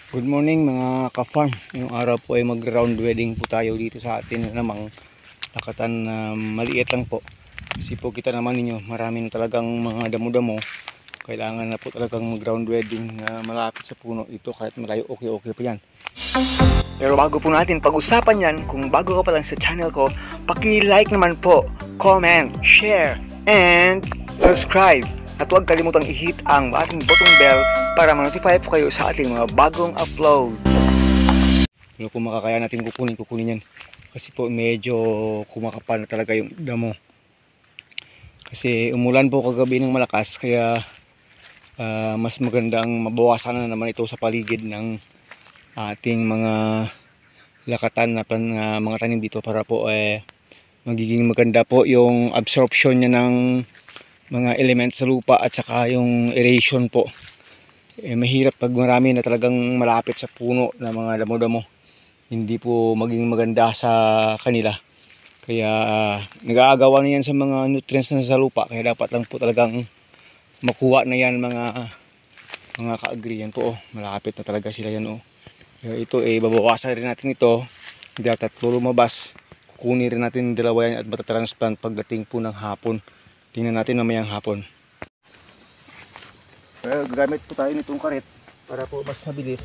Good morning mga ka-farm. Ngayong araw po ay mag-round wedding po tayo dito sa atin namang lakatan na maliit lang po. Kasi po kita naman ninyo, maraming talagang mga damo-damo. Kailangan na po talagang mag-round wedding na malapit sa puno ito kahit malayo, okay pa yan. Pero bago po natin pag-usapan yan, kung bago ka pa lang sa channel ko, paki-like naman po, comment, share, and subscribe. At huwag kalimutang i-hit ang ating button bell para ma-notify po kayo sa ating mga bagong upload. Pero kung makakaya natin kukunin yan. Kasi po medyo kumakapal na talaga yung damo. Kasi umulan po kagabi ng malakas, kaya mas magandang mabawasan na naman ito sa paligid ng ating mga lakatan na mga tanim dito para po magiging maganda po yung absorption niya ng mga elements sa lupa at saka yung aeration po. Mahirap pag marami na talagang malapit sa puno na mga damo-damo, hindi po maging maganda sa kanila. Kaya nag-aagawan na yan sa mga nutrients na sa lupa, kaya dapat lang po talagang makuha na yan mga ka-agree. Yan po, malapit na talaga sila yan. Kaya ito babawasan rin natin ito, hindi tatlo lumabas. Kukunin rin natin dalawa yan at matatransplant pagdating po ng hapon. Tingnan natin mamayang hapon. Pero gagamit po tayo nitong karet para po mas mabilis.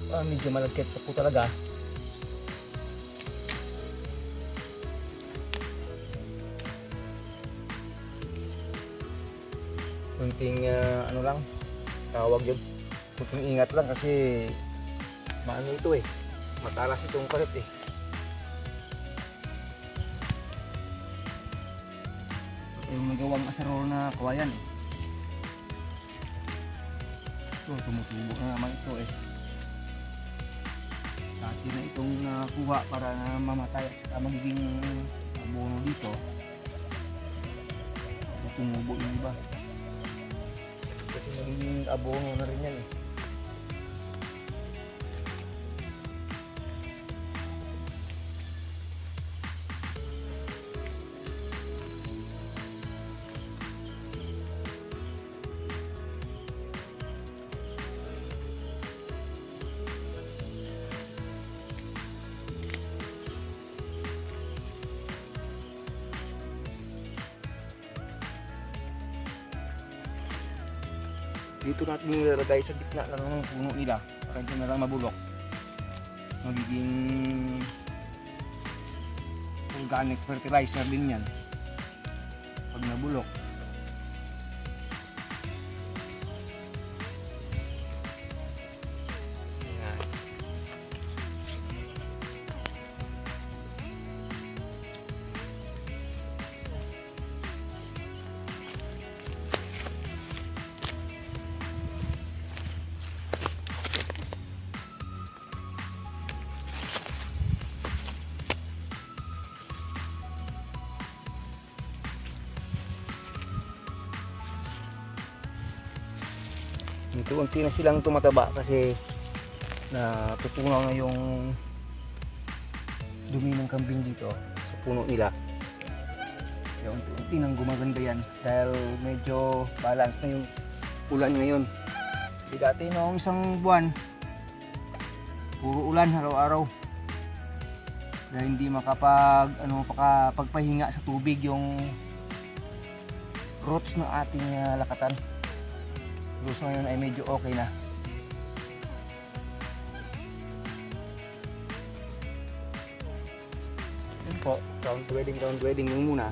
Medyo malagkit pa po talaga. Kunting ano lang tawag yun, kunting ingat lang kasi maano ito matalas itong karet yung nagawang asarol na kawayan ito tumutubo na naman ito dati na itong nakuha para na mamatay at saka magiging abono dito. Tumubo yung iba kasi magiging abono na rin yan Dito natin nilalagay sa gitna ng puno nila para hindi na lang mabulok. Magiging organic fertilizer din yan pag nabulok. Unti-unti na silang tumataba kasi natutunaw na yung dumi ng kambing dito sa puno nila. Kaya unti-unti nang gumaganda yan dahil medyo balance na yung ulan ngayon. Kasi dati noong isang buwan puro ulan araw-araw na hindi makapagpahinga sa tubig yung roots ng ating lakatan. Gusto ngayon ay medyo okay na. Yan po, round wedding yung muna.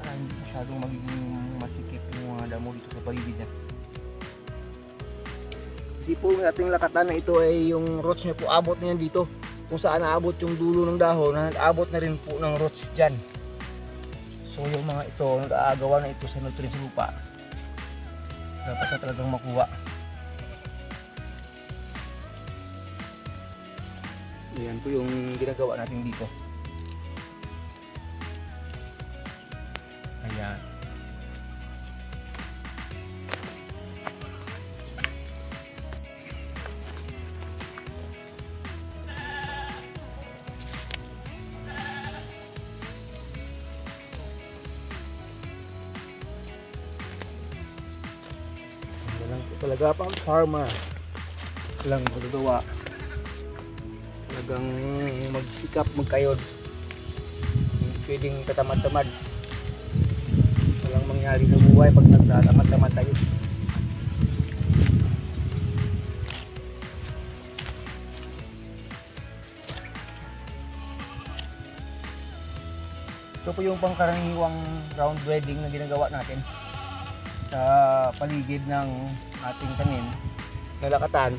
Hindi masyadong magiging masikip yung mga damo dito sa paligid niya. Kasi po yung ating lakatan na ito ay yung roots niya po abot na yan dito. Kung saan naabot yung dulo ng dahon, naabot na rin po ng roots dyan. So yung mga ito, nag-aagawa na ito sa nutrients sa lupa. Dapat na talagang makuha. Yan po yung ginagawa natin dito. Ayan. talaga pang farmer lang magagawa. Talagang magsikap, magkayod. Hindi pwedeng tatamad-tamad. Walang mangyari sa buhay pag nagtatamad-tamad tayo. Ito po yung pangkaraniwang round wedding na ginagawa natin sa paligid ng ating tanim na lakatan.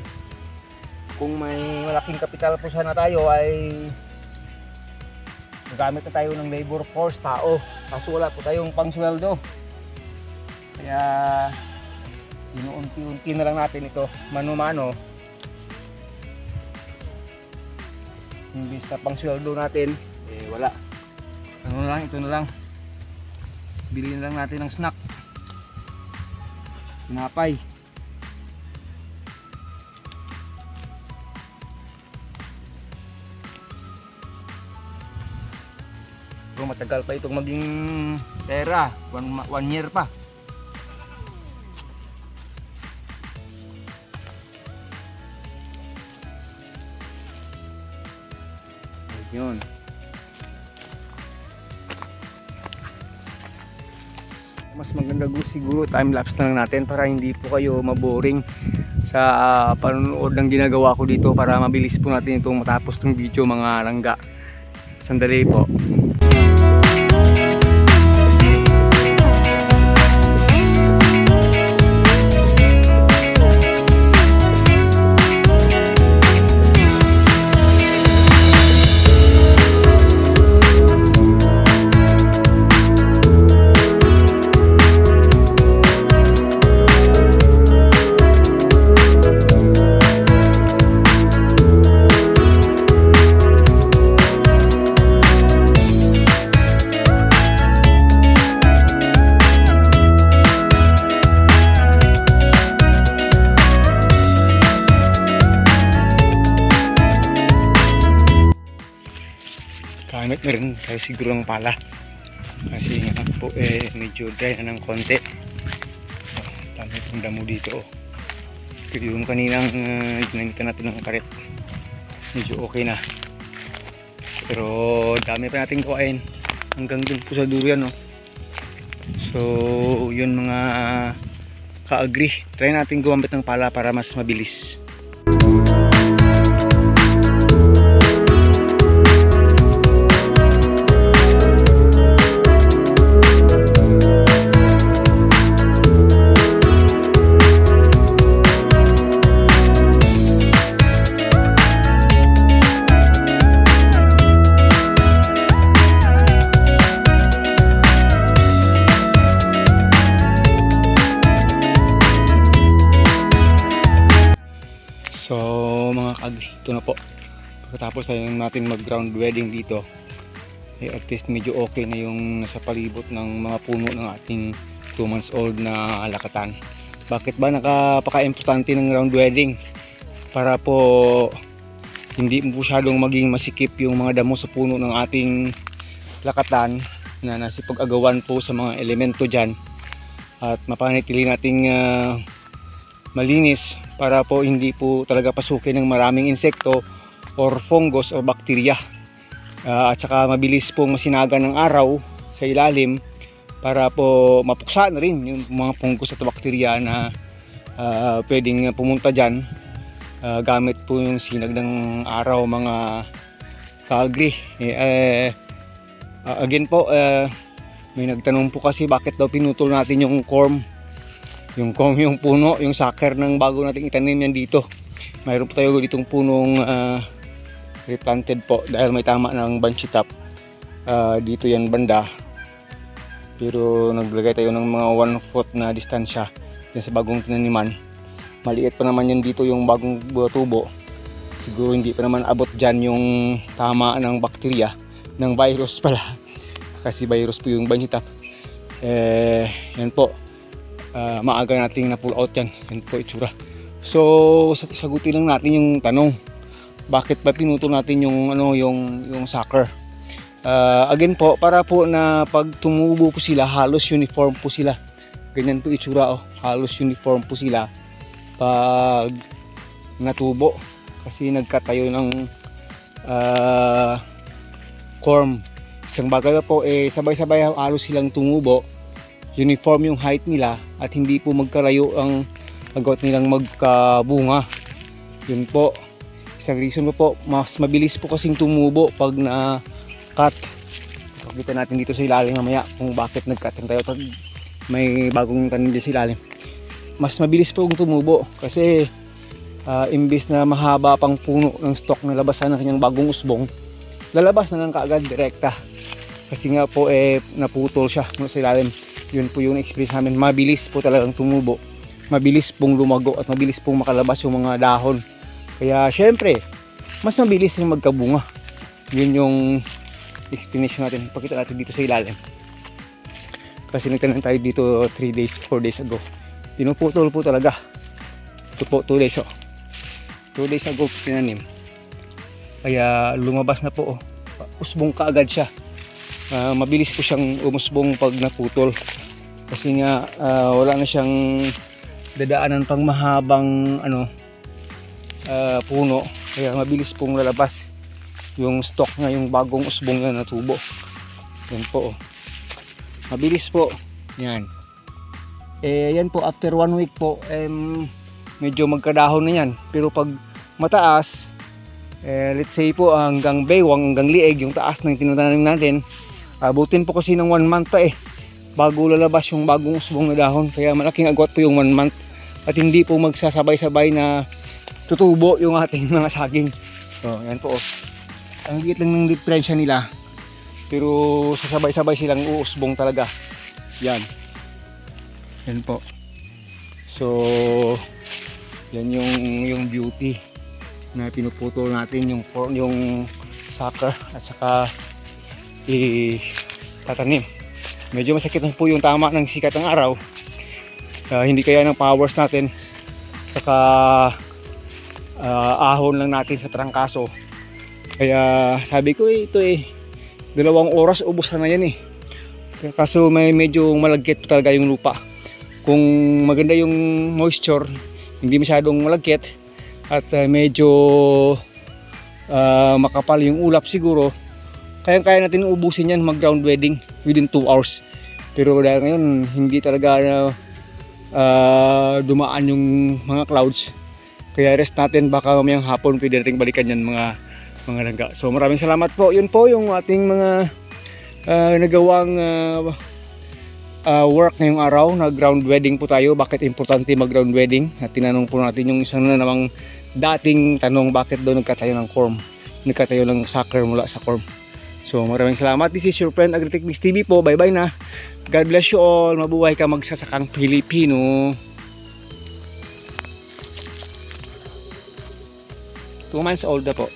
Kung may malaking kapital po sana tayo ay gagamit na tayo ng labor force, tao. Kaso wala po tayong pangsweldo. Kaya inuunti-unti na lang natin ito, mano-mano. Imbis na pangsweldo natin, wala. Ano na lang, ito na lang. Bilhin na lang natin ng snack. Tinapay. So, matagal pa itong maging pera. One year pa. Yun. Mas maganda siguro time-lapse na lang natin para hindi po kayo maboring sa panonood ng ginagawa ko dito, para mabilis po natin itong matapos ng video mga langga. Sandali po. Gamit na rin tayo siguro ng pala kasi nga po medyo dry na ng konti. Dami pong damo dito. Pero yung kaninang ginamitan natin ng karet, medyo okay na. Pero dami pa natin kuhain hanggang dun po sa dulo yan. So yun mga ka-agree, try natin gumamit ng pala para mas mabilis. So mga ka-agree, ito na po. Pagkatapos ay natin mag ground wedding dito, at least medyo okay na yung nasa palibot ng mga puno ng ating 2 months old na lakatan. Bakit ba napaka-importante ng ground wedding? Para po hindi masyadong maging masikip yung mga damo sa puno ng ating lakatan na nasipag-agawan po sa mga elemento dyan, at mapanatili nating malinis para po hindi po talaga pasukin ng maraming insekto or fungus o bakterya, at saka mabilis pong masinagan ng araw sa ilalim para po mapuksa na rin yung mga fungus at bakterya na pwedeng pumunta dyan gamit po yung sinag ng araw mga ka-agree. Again po, may nagtanong po kasi bakit daw pinutol natin yung corm. Yung puno, yung sucker ng bago nating itanim yan dito. Mayroon po tayo ditong punong replanted po dahil may tama ng banshee top dito yan banda. Pero naglagay tayo ng mga 1 foot na distansya dyan sa bagong tinaniman. Maliit pa naman yan dito yung bagong tubo. Siguro hindi pa naman abot dyan yung tama ng bakterya, ng virus pala. Kasi virus po yung banshee top. Yan po. Maaga nating na-pull out yan. Yan po itsura. So sagutin lang natin yung tanong, bakit ba pinutol natin yung yung sucker. Again po, para po na pag tumubo po sila, halos uniform po sila. Ganyan po itsura, halos uniform po sila. pag natubo kasi nagkatayo ng corm. Isang bagay pa po, sabay-sabay halos silang tumubo, uniform yung height nila at hindi po magkalayo ang agwat nilang magkabunga. Yun po, isang reason po, mas mabilis po kasing tumubo pag na-cut. Pakita natin dito sa ilalim mamaya kung bakit nag-cut tayo pag may bagong tanim din sa ilalim. Mas mabilis po tumubo kasi imbis na mahaba pang puno ng stalk na labasan ng kanyang bagong usbong, lalabas na lang kaagad direkta kasi nga po naputol siya sa ilalim. Yun po yung experience namin, mabilis po talagang tumubo, mabilis pong lumago at mabilis pong makalabas yung mga dahon. Kaya syempre mas mabilis yung magkabunga. Yun yung explanation natin. Pakita natin dito sa ilalim kasi nagtanim tayo dito 3 days 4 days ago. Pinuputol po talaga. Ito po 2 days 2 days ago tinanim. Kaya lumabas na po usbong kaagad siya. Mabilis po siyang umusbong pag naputol kasi nga wala na siyang dadaanan pang mahabang puno, kaya mabilis pong lalabas yung stalk na yung bagong usbong na natubo. Yan po, mabilis po yan. Yan po, after 1 week po medyo magkadahon na yan, pero pag mataas, let's say po hanggang baywang, hanggang lieg yung taas ng tinatanim natin, abutin po kasi ng 1 month pa bago lalabas yung bagong usbong na dahon. Kaya malaking agwat po yung 1 month at hindi po magsasabay-sabay na tutubo yung ating mga saging. So yan po, ang liit lang ng diferensya nila, pero sasabay-sabay silang uusbong talaga. Yan po. So yan yung beauty na pinuputol natin, yung sucker at saka tatanim. Medyo masakit na po yung tama ng sikat ng araw, hindi kaya ng powers natin, saka ahon lang natin sa trangkaso. Kaya sabi ko ito 2 oras ubos na yan kaso medyo malagkit talaga yung lupa. Kung maganda yung moisture, hindi masyadong malagkit at medyo makapal yung ulap, siguro kaya natin ubusin yan, mag ground wedding within 2 hours. Pero dahil ngayon hindi talaga dumaan yung mga clouds, kaya rest natin, baka mamayang hapon pwede natin balikan yan mga langga. So maraming salamat po. Yun po yung ating mga nagawang work ngayong araw. Na ground wedding po tayo. Bakit importante mag ground wedding? At tinanong po natin yung isang na namang dating tanong, bakit daw nagkatayo ng corm, nagkatayo ng sucker mula sa corm. So maraming salamat. This is your friend Agritech Mix TV po. Bye bye na. God bless you all. Mabuhay ka magsasakang Pilipino. 2 months old na po.